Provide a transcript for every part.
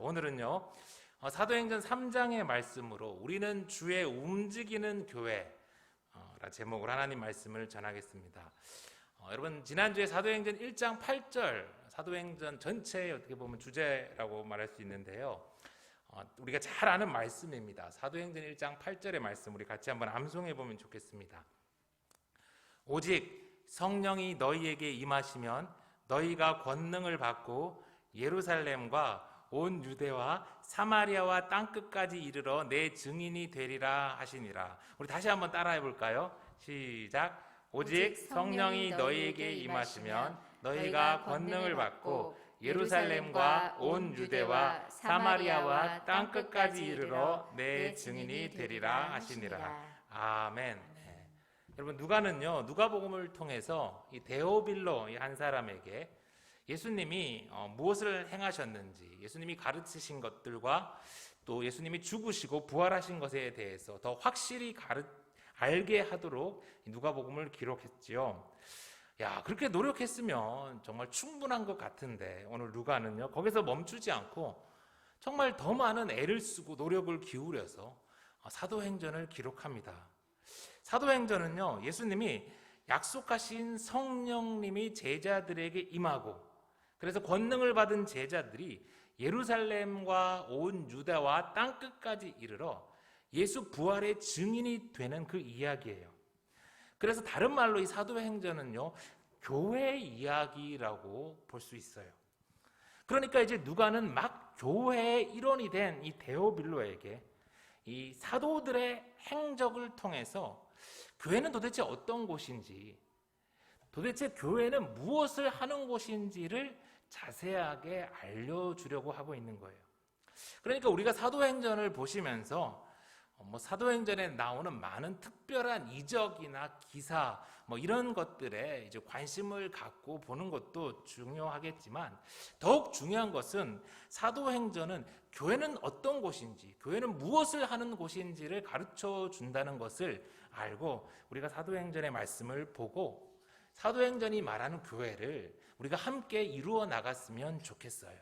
오늘은요 사도행전 3장의 말씀으로 우리는 주의 움직이는 교회 라는 제목으로 하나님 말씀을 전하겠습니다. 여러분 지난주에 사도행전 1장 8절 사도행전 전체의 어떻게 보면 주제라고 말할 수 있는데요, 우리가 잘 아는 말씀입니다. 사도행전 1장 8절의 말씀 우리 같이 한번 암송해 보면 좋겠습니다. 오직 성령이 너희에게 임하시면 너희가 권능을 받고 예루살렘과 온 유대와 사마리아와 땅끝까지 이르러 내 증인이 되리라 하시니라. 우리 다시 한번 따라해 볼까요? 시작. 오직 성령이 너희에게 임하시면 너희가 권능을 받고 예루살렘과 온 유대와 사마리아와 땅끝까지 이르러 내 증인이 되리라 하시니라. 아멘. 여러분 누가는요 누가복음을 통해서 이 데오빌로 한 사람에게 예수님이 무엇을 행하셨는지, 예수님이 가르치신 것들과 또 예수님이 죽으시고 부활하신 것에 대해서 더 확실히 알게 하도록 누가복음을 기록했지요. 그렇게 노력했으면 정말 충분한 것 같은데 오늘 누가는요 거기서 멈추지 않고 정말 더 많은 애를 쓰고 노력을 기울여서 사도행전을 기록합니다. 사도행전은요 예수님이 약속하신 성령님이 제자들에게 임하고, 그래서 권능을 받은 제자들이 예루살렘과 온 유다와 땅끝까지 이르러 예수 부활의 증인이 되는 그 이야기예요. 그래서 다른 말로 이 사도행전은요 교회 이야기라고 볼 수 있어요. 그러니까 이제 누가는 막 교회의 일원이 된 이 데오빌로에게 이 사도들의 행적을 통해서 교회는 도대체 어떤 곳인지, 도대체 교회는 무엇을 하는 곳인지를 자세하게 알려주려고 하고 있는 거예요. 그러니까 우리가 사도행전을 보시면서 사도행전에 나오는 많은 특별한 이적이나 기사 이런 것들에 이제 관심을 갖고 보는 것도 중요하겠지만, 더욱 중요한 것은 사도행전은 교회는 어떤 곳인지, 교회는 무엇을 하는 곳인지를 가르쳐 준다는 것을 알고 우리가 사도행전의 말씀을 보고 사도행전이 말하는 교회를 우리가 함께 이루어 나갔으면 좋겠어요.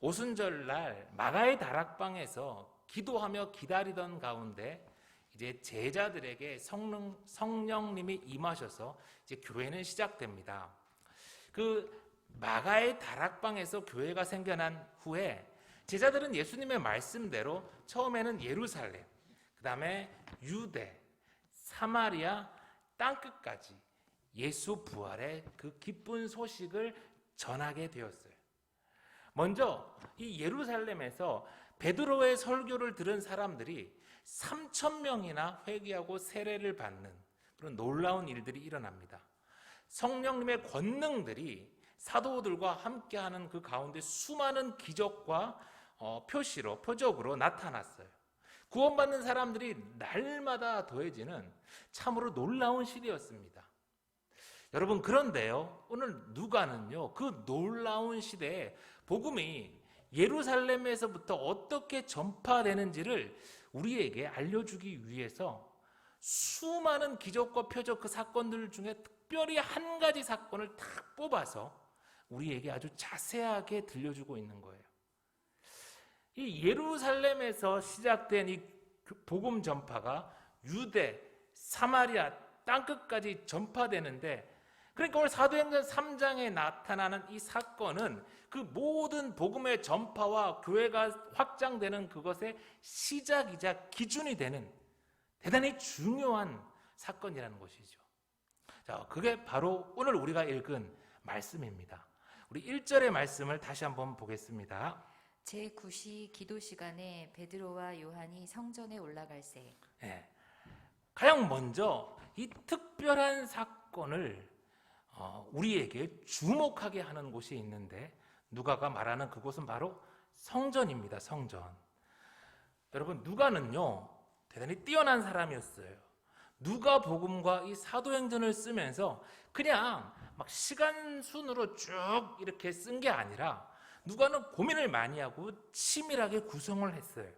오순절날 마가의 다락방에서 기도하며 기다리던 가운데 이제 제자들에게 성령님이 임하셔서 이제 교회는 시작됩니다. 그 마가의 다락방에서 교회가 생겨난 후에 제자들은 예수님의 말씀대로 처음에는 예루살렘, 그 다음에 유대, 사마리아, 땅끝까지 예수 부활의 그 기쁜 소식을 전하게 되었어요. 먼저 이 예루살렘에서 베드로의 설교를 들은 사람들이 3,000명이나 회개하고 세례를 받는 그런 놀라운 일들이 일어납니다. 성령님의 권능들이 사도들과 함께하는 그 가운데 수많은 기적과 표적으로 나타났어요. 구원받는 사람들이 날마다 더해지는 참으로 놀라운 시대였습니다. 여러분, 그런데요 오늘 누가는요 그 놀라운 시대에 복음이 예루살렘에서부터 어떻게 전파되는지를 우리에게 알려주기 위해서 수많은 기적과 표적 그 사건들 중에 특별히 한 가지 사건을 딱 뽑아서 우리에게 아주 자세하게 들려주고 있는 거예요. 이 예루살렘에서 시작된 이 복음 전파가 유대, 사마리아, 땅끝까지 전파되는데, 그러니까 오늘 사도행전 3장에 나타나는 이 사건은 그 모든 복음의 전파와 교회가 확장되는 그것의 시작이자 기준이 되는 대단히 중요한 사건이라는 것이죠. 자, 그게 바로 오늘 우리가 읽은 말씀입니다. 우리 1절의 말씀을 다시 한번 보겠습니다. 제9시 기도 시간에 베드로와 요한이 성전에 올라갈새. 가장 먼저 이 특별한 사건을 우리에게 주목하게 하는 곳이 있는데, 누가가 말하는 그곳은 바로 성전입니다. 성전. 여러분, 누가는요 대단히 뛰어난 사람이었어요. 누가복음과 이 사도행전을 쓰면서 그냥 막 시간 순으로 쭉 이렇게 쓴 게 아니라 누가는 고민을 많이 하고 치밀하게 구성을 했어요.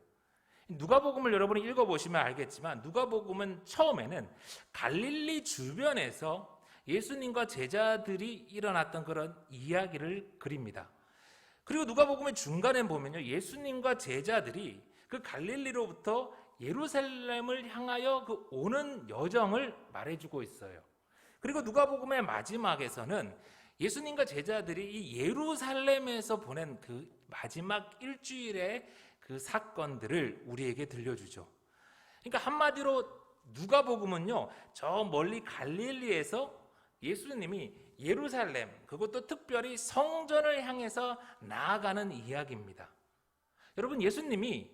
누가복음을 여러분이 읽어보시면 알겠지만 누가복음은 처음에는 갈릴리 주변에서 예수님과 제자들이 일어났던 그런 이야기를 그립니다. 그리고 누가복음의 중간에 보면요, 예수님과 제자들이 그 갈릴리로부터 예루살렘을 향하여 그 오는 여정을 말해주고 있어요. 그리고 누가복음의 마지막에서는 예수님과 제자들이 이 예루살렘에서 보낸 그 마지막 일주일의 그 사건들을 우리에게 들려주죠. 그러니까 한마디로 누가복음은요, 저 멀리 갈릴리에서 예수님이 예루살렘, 그것도 특별히 성전을 향해서 나아가는 이야기입니다. 여러분, 예수님이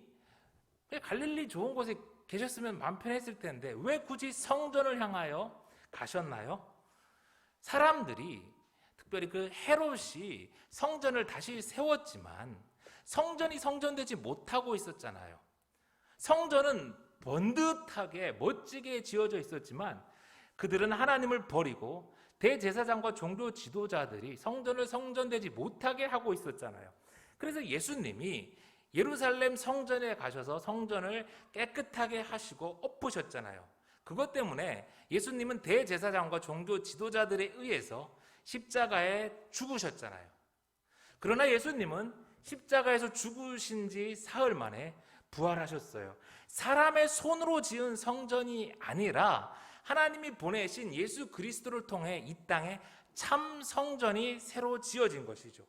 갈릴리 좋은 곳에 계셨으면 마음 편했을 텐데 왜 굳이 성전을 향하여 가셨나요? 사람들이, 특별히 그 헤롯이 성전을 다시 세웠지만 성전이 성전되지 못하고 있었잖아요. 성전은 번듯하게 멋지게 지어져 있었지만 그들은 하나님을 버리고 대제사장과 종교 지도자들이 성전을 성전되지 못하게 하고 있었잖아요. 그래서 예수님이 예루살렘 성전에 가셔서 성전을 깨끗하게 하시고 엎으셨잖아요. 그것 때문에 예수님은 대제사장과 종교 지도자들에 의해서 십자가에 죽으셨잖아요. 그러나 예수님은 십자가에서 죽으신 지 사흘 만에 부활하셨어요. 사람의 손으로 지은 성전이 아니라 하나님이 보내신 예수 그리스도를 통해 이 땅에 참 성전이 새로 지어진 것이죠.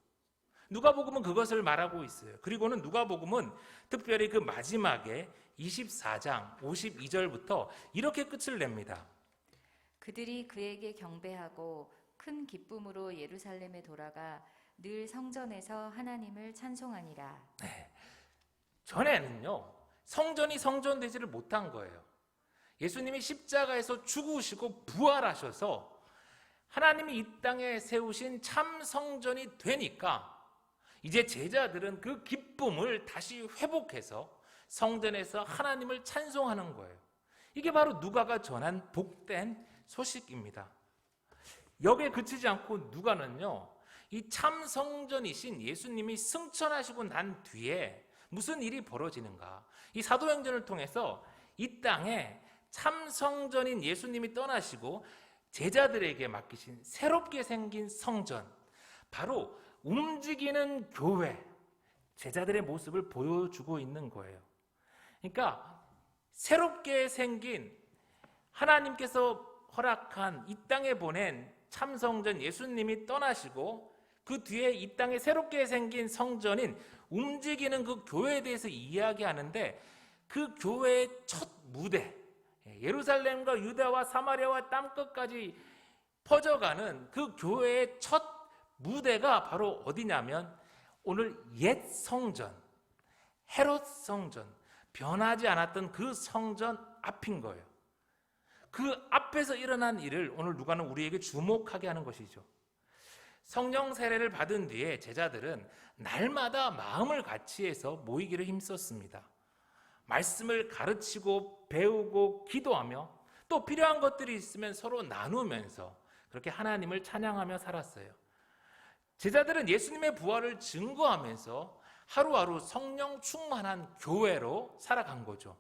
누가복음은 그것을 말하고 있어요. 그리고는 누가복음은 특별히 그 마지막에 24장 52절부터 이렇게 끝을 냅니다. 그들이 그에게 경배하고 큰 기쁨으로 예루살렘에 돌아가 늘 성전에서 하나님을 찬송하니라. 전에는요, 성전이 성전되지를 못한 거예요. 예수님이 십자가에서 죽으시고 부활하셔서 하나님이 이 땅에 세우신 참 성전이 되니까 이제 제자들은 그 기쁨을 다시 회복해서 성전에서 하나님을 찬송하는 거예요. 이게 바로 누가가 전한 복된 소식입니다. 여기에 그치지 않고 누가는요, 이 참 성전이신 예수님이 승천하시고 난 뒤에 무슨 일이 벌어지는가? 이 사도행전을 통해서 이 땅에 참 성전인 예수님이 떠나시고 제자들에게 맡기신 새롭게 생긴 성전, 바로 움직이는 교회, 제자들의 모습을 보여주고 있는 거예요. 그러니까 새롭게 생긴 하나님께서 허락한 이 땅에 보낸 참성전 예수님이 떠나시고 그 뒤에 이 땅에 새롭게 생긴 성전인 움직이는 그 교회에 대해서 이야기하는데, 그 교회의 첫 무대, 예루살렘과 유다와 사마리아와 땅끝까지 퍼져가는 그 교회의 첫 무대가 바로 어디냐면 오늘 옛 성전, 헤롯 성전, 변하지 않았던 그 성전 앞인 거예요. 그 앞에서 일어난 일을 오늘 누가는 우리에게 주목하게 하는 것이죠. 성령 세례를 받은 뒤에 제자들은 날마다 마음을 같이해서 모이기를 힘썼습니다. 말씀을 가르치고 배우고 기도하며 또 필요한 것들이 있으면 서로 나누면서 그렇게 하나님을 찬양하며 살았어요. 제자들은 예수님의 부활을 증거하면서 하루하루 성령 충만한 교회로 살아간 거죠.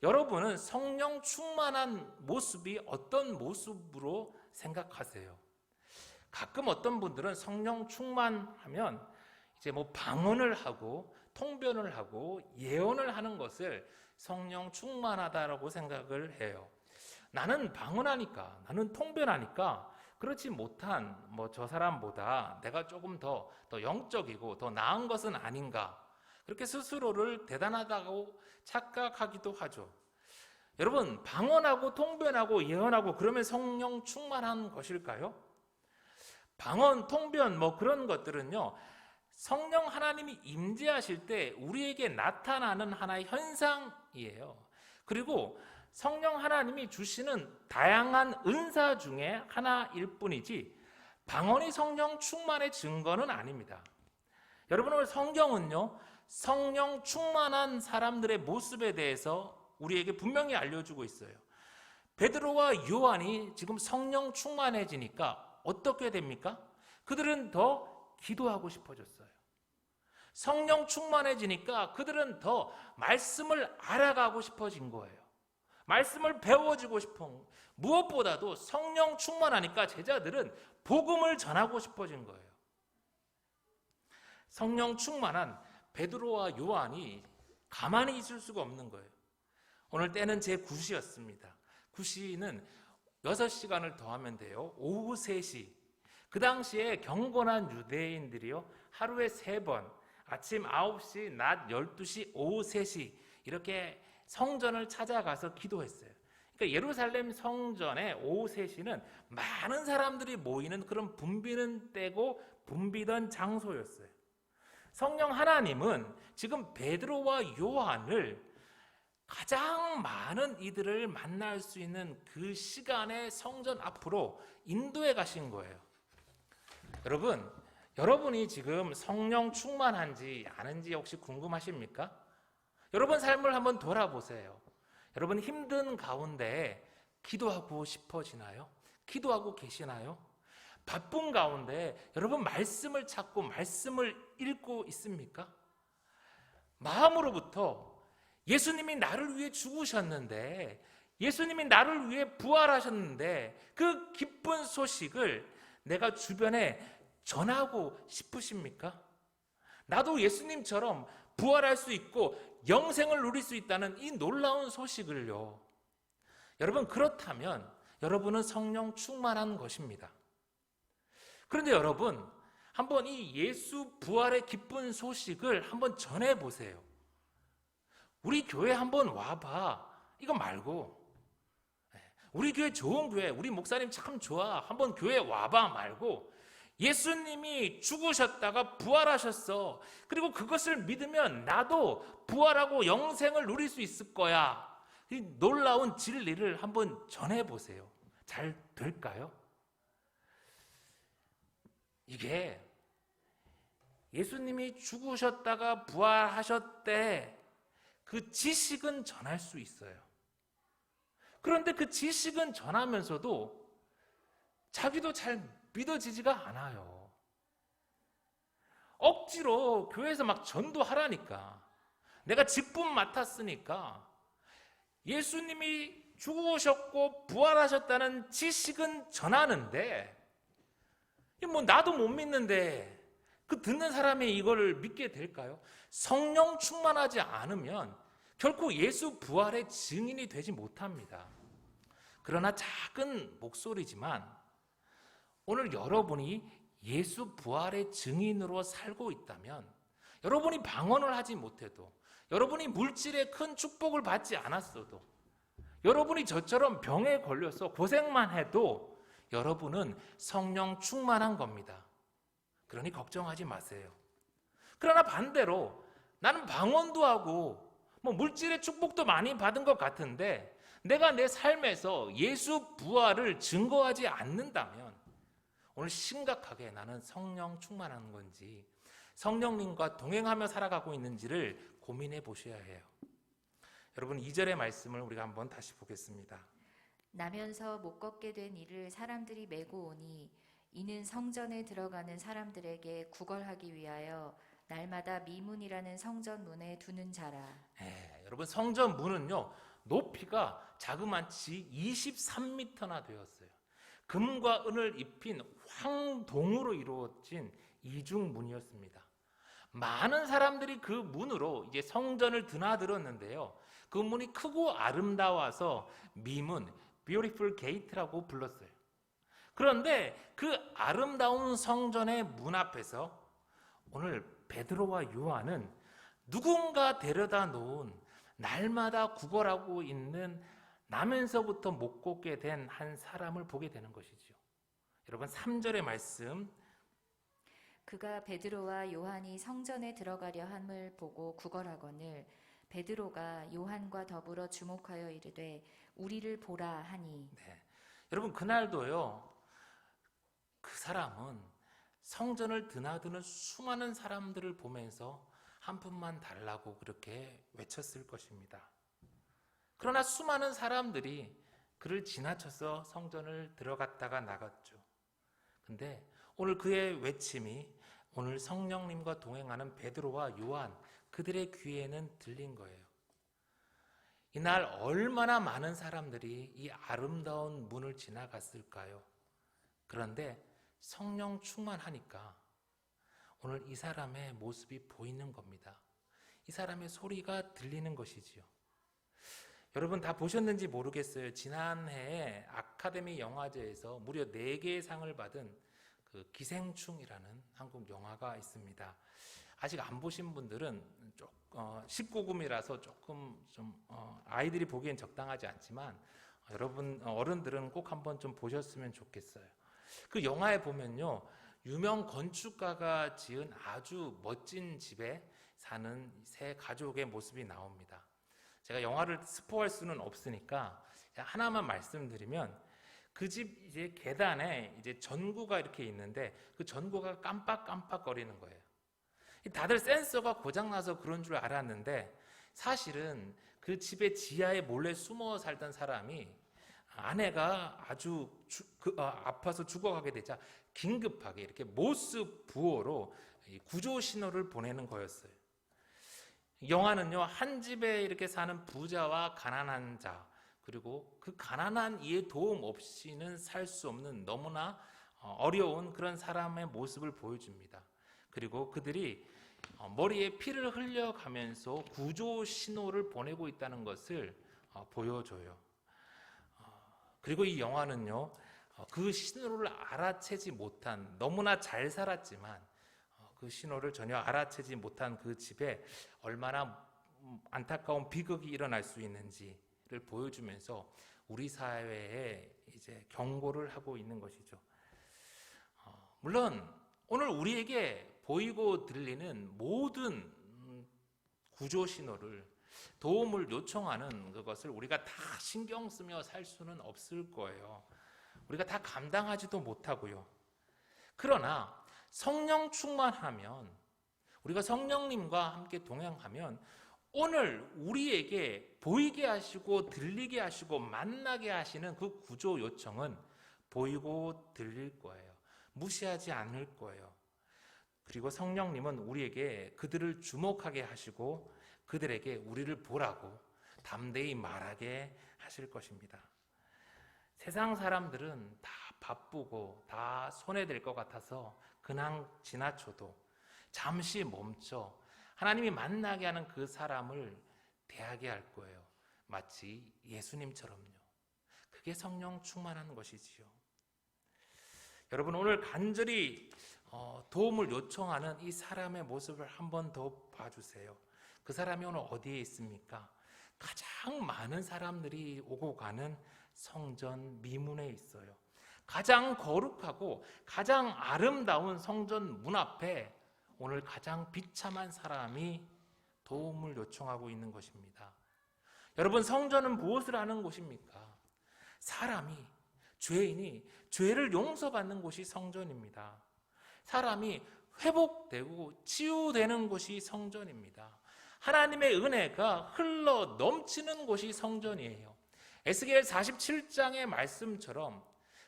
여러분은 성령 충만한 모습이 어떤 모습으로 생각하세요? 가끔 어떤 분들은 성령 충만하면 이제 뭐 방언을 하고 통변을 하고 예언을 하는 것을 성령 충만하다라고 생각을 해요. 나는 방언하니까, 나는 통변하니까 그렇지 못한 저 사람보다 내가 조금 더 영적이고 더 나은 것은 아닌가, 그렇게 스스로를 대단하다고 착각하기도 하죠. 여러분, 방언하고 통변하고 예언하고 그러면 성령 충만한 것일까요? 방언, 통변 그런 것들은요, 성령 하나님이 임재하실 때 우리에게 나타나는 하나의 현상이에요. 그리고 성령 하나님이 주시는 다양한 은사 중에 하나일 뿐이지 방언이 성령 충만의 증거는 아닙니다. 여러분, 오늘 성경은요, 성령 충만한 사람들의 모습에 대해서 우리에게 분명히 알려주고 있어요. 베드로와 요한이 지금 성령 충만해지니까 어떻게 됩니까? 그들은 더 기도하고 싶어졌어요. 성령 충만해지니까 그들은 더 말씀을 알아가고 싶어진 거예요. 말씀을 배워주고 싶은, 무엇보다도 성령 충만하니까 제자들은 복음을 전하고 싶어진 거예요. 성령 충만한 베드로와 요한이 가만히 있을 수가 없는 거예요. 오늘 때는 제 9시였습니다. 9시는 6시간을 더하면 돼요. 오후 3시. 그 당시에 경건한 유대인들이요, 하루에 3번, 아침 9시, 낮 12시, 오후 3시 이렇게 성전을 찾아가서 기도했어요. 그러니까 예루살렘 성전에 오후 3시는 많은 사람들이 모이는 그런 붐비는 때고 붐비던 장소였어요. 성령 하나님은 지금 베드로와 요한을 가장 많은 이들을 만날 수 있는 그 시간에 성전 앞으로 인도해 가신 거예요. 여러분이 지금 성령 충만한지 아는지 혹시 궁금하십니까? 여러분 삶을 한번 돌아보세요. 여러분 힘든 가운데 기도하고 싶어지나요? 기도하고 계시나요? 바쁜 가운데 여러분 말씀을 찾고 말씀을 읽고 있습니까? 마음으로부터 예수님이 나를 위해 죽으셨는데, 예수님이 나를 위해 부활하셨는데 그 기쁜 소식을 내가 주변에 전하고 싶으십니까? 나도 예수님처럼 부활할 수 있고 영생을 누릴 수 있다는 이 놀라운 소식을요. 여러분, 그렇다면 여러분은 성령 충만한 것입니다. 그런데 여러분, 한번 이 예수 부활의 기쁜 소식을 한번 전해보세요. 우리 교회 한번 와봐. 이거 말고, 우리 교회 좋은 교회, 우리 목사님 참 좋아, 한번 교회 와봐 말고, 예수님이 죽으셨다가 부활하셨어. 그리고 그것을 믿으면 나도 부활하고 영생을 누릴 수 있을 거야. 이 놀라운 진리를 한번 전해보세요. 잘 될까요? 이게 예수님이 죽으셨다가 부활하셨대, 그 지식은 전할 수 있어요. 그런데 그 지식은 전하면서도 자기도 잘 믿어지지가 않아요. 억지로 교회에서 막 전도하라니까, 내가 직분 맡았으니까 예수님이 죽으셨고 부활하셨다는 지식은 전하는데, 뭐 나도 못 믿는데 그 듣는 사람이 이걸 믿게 될까요? 성령 충만하지 않으면 결코 예수 부활의 증인이 되지 못합니다. 그러나 작은 목소리지만 오늘 여러분이 예수 부활의 증인으로 살고 있다면, 여러분이 방언을 하지 못해도, 여러분이 물질의 큰 축복을 받지 않았어도, 여러분이 저처럼 병에 걸려서 고생만 해도 여러분은 성령 충만한 겁니다. 그러니 걱정하지 마세요. 그러나 반대로 나는 방언도 하고 뭐 물질의 축복도 많이 받은 것 같은데 내가 내 삶에서 예수 부활을 증거하지 않는다면 오늘 심각하게 나는 성령 충만한 건지 성령님과 동행하며 살아가고 있는지를 고민해 보셔야 해요. 여러분, 2절의 말씀을 우리가 한번 다시 보겠습니다. 나면서 못 걷게 된 이를 사람들이 메고 오니 이는 성전에 들어가는 사람들에게 구걸하기 위하여 날마다 미문이라는 성전 문에 두는 자라. 여러분, 성전 문은요 높이가 자그마치 23m나 되었어요. 금과 은을 입힌 황동으로 이루어진 이중문이었습니다. 많은 사람들이 그 문으로 이제 성전을 드나들었는데요, 그 문이 크고 아름다워서 미문, Beautiful Gate라고 불렀어요. 그런데 그 아름다운 성전의 문 앞에서 오늘 베드로와 요한은 누군가 데려다 놓은, 날마다 구걸하고 있는, 나면서부터 못 걷게 된 한 사람을 보게 되는 것이죠. 여러분, 3절의 말씀, 그가 베드로와 요한이 성전에 들어가려 함을 보고 구걸하거늘 베드로가 요한과 더불어 주목하여 이르되 우리를 보라 하니. 여러분, 그날도요 그 사람은 성전을 드나드는 수많은 사람들을 보면서 한 푼만 달라고 그렇게 외쳤을 것입니다. 그러나 수많은 사람들이 그를 지나쳐서 성전을 들어갔다가 나갔죠. 근데 오늘 그의 외침이 오늘 성령님과 동행하는 베드로와 요한, 그들의 귀에는 들린 거예요. 이날 얼마나 많은 사람들이 이 아름다운 문을 지나갔을까요? 그런데 성령 충만하니까 오늘 이 사람의 모습이 보이는 겁니다. 이 사람의 소리가 들리는 것이지요. 여러분 다 보셨는지 모르겠어요. 지난해에 아카데미 영화제에서 무려 4개의 상을 받은 그 기생충이라는 한국 영화가 있습니다. 아직 안 보신 분들은 19금이라서 조금 좀 아이들이 보기엔 적당하지 않지만 여러분 어른들은 꼭 한번 좀 보셨으면 좋겠어요. 그 영화에 보면요, 유명 건축가가 지은 아주 멋진 집에 사는 세 가족의 모습이 나옵니다. 제가 영화를 스포할 수는 없으니까 하나만 말씀드리면, 그 집 이제 계단에 이제 전구가 이렇게 있는데 그 전구가 깜빡깜빡거리는 거예요. 다들 센서가 고장나서 그런 줄 알았는데 사실은 그 집의 지하에 몰래 숨어 살던 사람이 아내가 아주 아파서 죽어가게 되자 긴급하게 이렇게 모스 부호로 구조 신호를 보내는 거였어요. 영화는요, 한 집에 이렇게 사는 부자와 가난한 자, 그리고 그 가난한 이의 도움 없이는 살 수 없는 너무나 어려운 그런 사람의 모습을 보여줍니다. 그리고 그들이 머리에 피를 흘려가면서 구조 신호를 보내고 있다는 것을 보여줘요. 그리고 이 영화는요, 그 신호를 알아채지 못한, 너무나 잘 살았지만 그 신호를 전혀 알아채지 못한 그 집에 얼마나 안타까운 비극이 일어날 수 있는지를 보여주면서 우리 사회에 이제 경고를 하고 있는 것이죠. 물론 오늘 우리에게 보이고 들리는 모든 구조 신호를, 도움을 요청하는 그것을 우리가 다 신경 쓰며 살 수는 없을 거예요. 우리가 다 감당하지도 못하고요. 그러나 성령 충만하면, 우리가 성령님과 함께 동행하면 오늘 우리에게 보이게 하시고 들리게 하시고 만나게 하시는 그 구조 요청은 보이고 들릴 거예요. 무시하지 않을 거예요. 그리고 성령님은 우리에게 그들을 주목하게 하시고 그들에게 우리를 보라고 담대히 말하게 하실 것입니다. 세상 사람들은 다 바쁘고 다 손해될 것 같아서 그냥 지나쳐도 잠시 멈춰 하나님이 만나게 하는 그 사람을 대하게 할 거예요. 마치 예수님처럼요. 그게 성령 충만한 것이지요. 여러분, 오늘 간절히 도움을 요청하는 이 사람의 모습을 한 번 더 봐주세요. 그 사람이 오늘 어디에 있습니까? 가장 많은 사람들이 오고 가는 성전 미문에 있어요. 가장 거룩하고 가장 아름다운 성전 문 앞에 오늘 가장 비참한 사람이 도움을 요청하고 있는 것입니다. 여러분, 성전은 무엇을 하는 곳입니까? 사람이, 죄인이 죄를 용서받는 곳이 성전입니다. 사람이 회복되고 치유되는 곳이 성전입니다. 하나님의 은혜가 흘러 넘치는 곳이 성전이에요. 에스겔 47장의 말씀처럼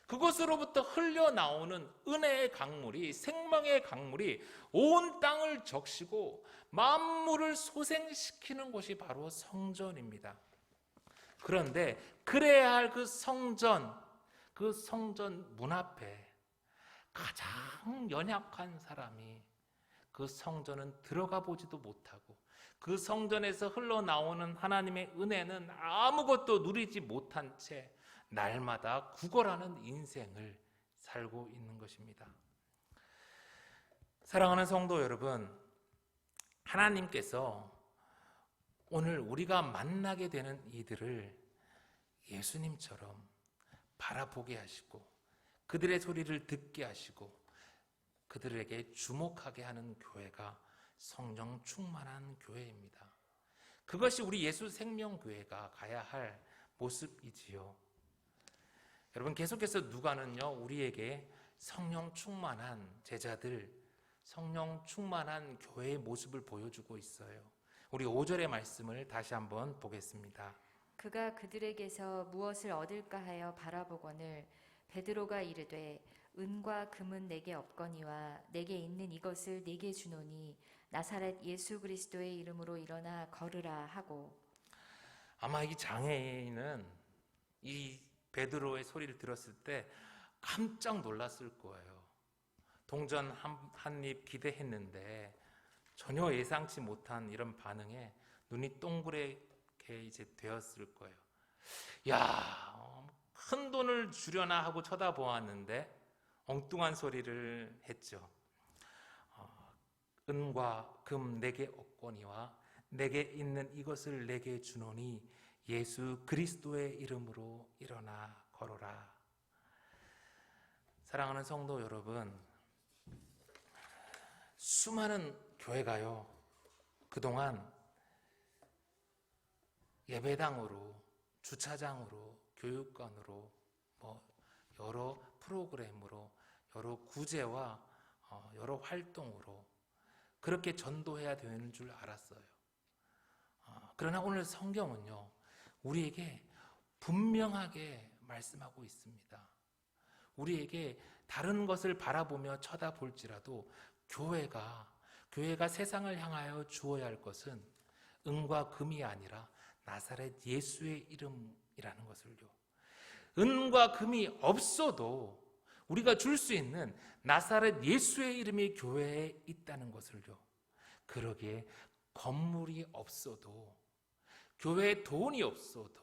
그곳으로부터 흘려나오는 은혜의 강물이, 생명의 강물이 온 땅을 적시고 만물을 소생시키는 곳이 바로 성전입니다. 그런데 그래야 할 그 성전 문 앞에 가장 연약한 사람이 그 성전은 들어가 보지도 못하고 그 성전에서 흘러나오는 하나님의 은혜는 아무것도 누리지 못한 채 날마다 구걸하는 인생을 살고 있는 것입니다. 사랑하는 성도 여러분, 하나님께서 오늘 우리가 만나게 되는 이들을 예수님처럼 바라보게 하시고 그들의 소리를 듣게 하시고 그들에게 주목하게 하는 교회가 성령 충만한 교회입니다. 그것이 우리 예수 생명교회가 가야 할 모습이지요. 여러분, 계속해서 누가는요, 우리에게 성령 충만한 제자들, 성령 충만한 교회의 모습을 보여주고 있어요. 우리 5절의 말씀을 다시 한번 보겠습니다. 그가 그들에게서 무엇을 얻을까 하여 바라보거늘 베드로가 이르되 은과 금은 내게 없거니와 내게 있는 이것을 네게 주노니 나사렛 예수 그리스도의 이름으로 일어나 걸으라 하고. 아마 이 장애인은 이 베드로의 소리를 들었을 때 깜짝 놀랐을 거예요. 동전 한 입 기대했는데 전혀 예상치 못한 이런 반응에 눈이 동그랗게 이제 되었을 거예요. 야, 큰 돈을 주려나 하고 쳐다보았는데 엉뚱한 소리를 했죠. 은과 금 내게 없거니와 내게 있는 이것을 내게 주노니 예수 그리스도의 이름으로 일어나 걸어라. 사랑하는 성도 여러분, 수많은 교회가요, 그동안 예배당으로, 주차장으로, 교육관으로, 여러 프로그램으로, 여러 구제와 여러 활동으로 그렇게 전도해야 되는 줄 알았어요. 그러나 오늘 성경은요, 우리에게 분명하게 말씀하고 있습니다. 우리에게 다른 것을 바라보며 쳐다볼지라도 교회가 세상을 향하여 주어야 할 것은 은과 금이 아니라 나사렛 예수의 이름이라는 것을요. 은과 금이 없어도 우리가 줄 수 있는 나사렛 예수의 이름이 교회에 있다는 것을요. 그러기에 건물이 없어도, 교회에 돈이 없어도,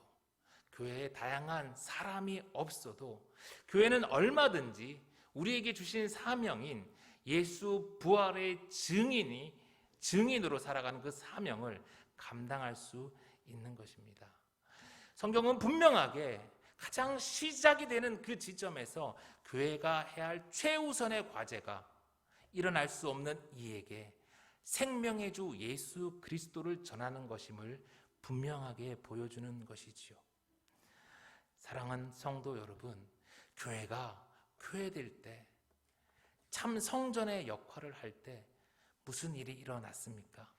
교회에 다양한 사람이 없어도 교회는 얼마든지 우리에게 주신 사명인 예수 부활의 증인으로 살아가는 그 사명을 감당할 수 있는 것입니다. 성경은 분명하게 가장 시작이 되는 그 지점에서 교회가 해야 할 최우선의 과제가 일어날 수 없는 이에게 생명의 주 예수 그리스도를 전하는 것임을 분명하게 보여주는 것이지요. 사랑하는 성도 여러분, 교회가 교회될 때, 참 성전의 역할을 할 때 무슨 일이 일어났습니까?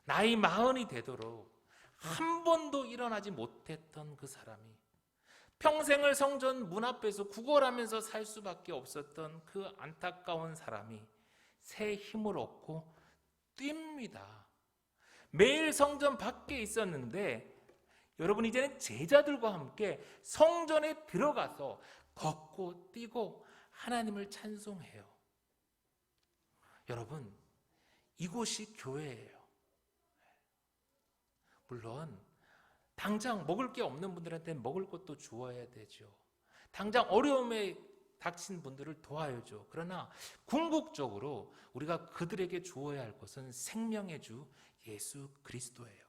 나이 40이 되도록 한 번도 일어나지 못했던 그 사람이, 평생을 성전 문 앞에서 구걸하면서 살 수밖에 없었던 그 안타까운 사람이 새 힘을 얻고 뜁니다. 매일 성전 밖에 있었는데 여러분, 이제는 제자들과 함께 성전에 들어가서 걷고 뛰고 하나님을 찬송해요. 여러분, 이곳이 교회예요. 물론 당장 먹을 게 없는 분들한테 먹을 것도 주어야 되죠. 당장 어려움에 닥친 분들을 도와야죠. 그러나 궁극적으로 우리가 그들에게 주어야 할 것은 생명의 주 예수 그리스도예요.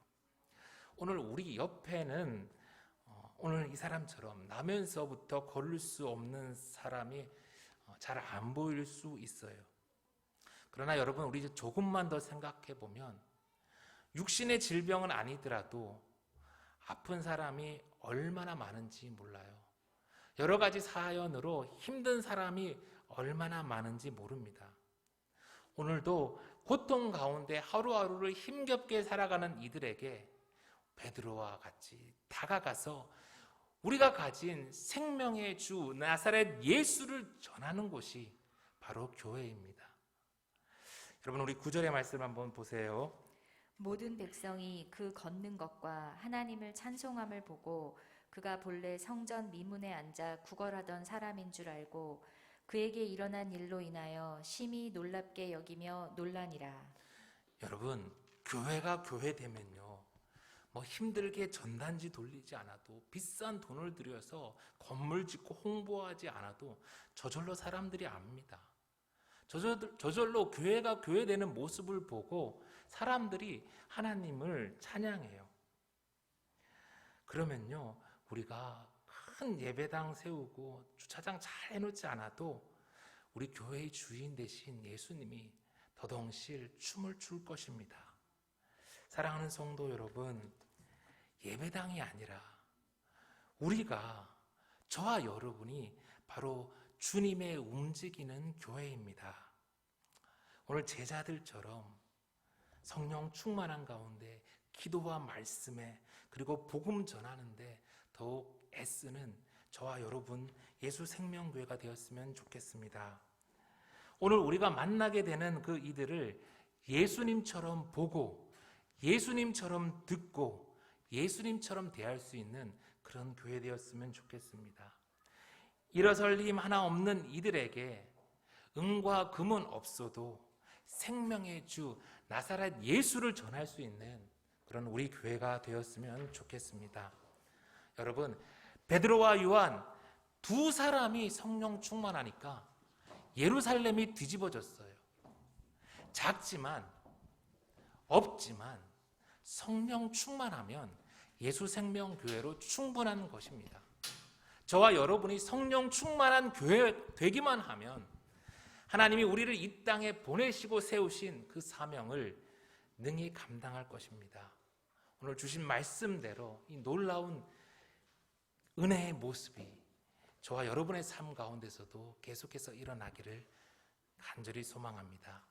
오늘 우리 옆에는 오늘 이 사람처럼 나면서부터 걸을 수 없는 사람이 잘 안 보일 수 있어요. 그러나 여러분, 우리 조금만 더 생각해 보면 육신의 질병은 아니더라도 아픈 사람이 얼마나 많은지 몰라요. 여러 가지 사연으로 힘든 사람이 얼마나 많은지 모릅니다. 오늘도 고통 가운데 하루하루를 힘겹게 살아가는 이들에게 베드로와 같이 다가가서 우리가 가진 생명의 주 나사렛 예수를 전하는 곳이 바로 교회입니다. 여러분, 우리 9절의 말씀 한번 보세요. 모든 백성이 그 걷는 것과 하나님을 찬송함을 보고 그가 본래 성전 미문에 앉아 구걸하던 사람인 줄 알고 그에게 일어난 일로 인하여 심히 놀랍게 여기며 놀라니라. 여러분, 교회가 교회되면요, 힘들게 전단지 돌리지 않아도, 비싼 돈을 들여서 건물 짓고 홍보하지 않아도 저절로 사람들이 압니다. 저절로 교회가 교회되는 모습을 보고 사람들이 하나님을 찬양해요. 그러면요, 우리가 큰 예배당 세우고 주차장 잘 해놓지 않아도 우리 교회의 주인 되신 예수님이 더덩실 춤을 출 것입니다. 사랑하는 성도 여러분, 예배당이 아니라 우리가, 저와 여러분이 바로 주님의 움직이는 교회입니다. 오늘 제자들처럼 성령 충만한 가운데 기도와 말씀에, 그리고 복음 전하는데 더욱 애쓰는 저와 여러분 예수 생명교회가 되었으면 좋겠습니다. 오늘 우리가 만나게 되는 그 이들을 예수님처럼 보고, 예수님처럼 듣고, 예수님처럼 대할 수 있는 그런 교회 되었으면 좋겠습니다. 일어설 힘 하나 없는 이들에게 은과 금은 없어도 생명의 주 나사렛 예수를 전할 수 있는 그런 우리 교회가 되었으면 좋겠습니다. 여러분, 베드로와 요한 두 사람이 성령 충만하니까 예루살렘이 뒤집어졌어요. 작지만 없지만 성령 충만하면 예수 생명교회로 충분한 것입니다. 저와 여러분이 성령 충만한 교회 되기만 하면 하나님이 우리를 이 땅에 보내시고 세우신 그 사명을 능히 감당할 것입니다. 오늘 주신 말씀대로 이 놀라운 은혜의 모습이 저와 여러분의 삶 가운데서도 계속해서 일어나기를 간절히 소망합니다.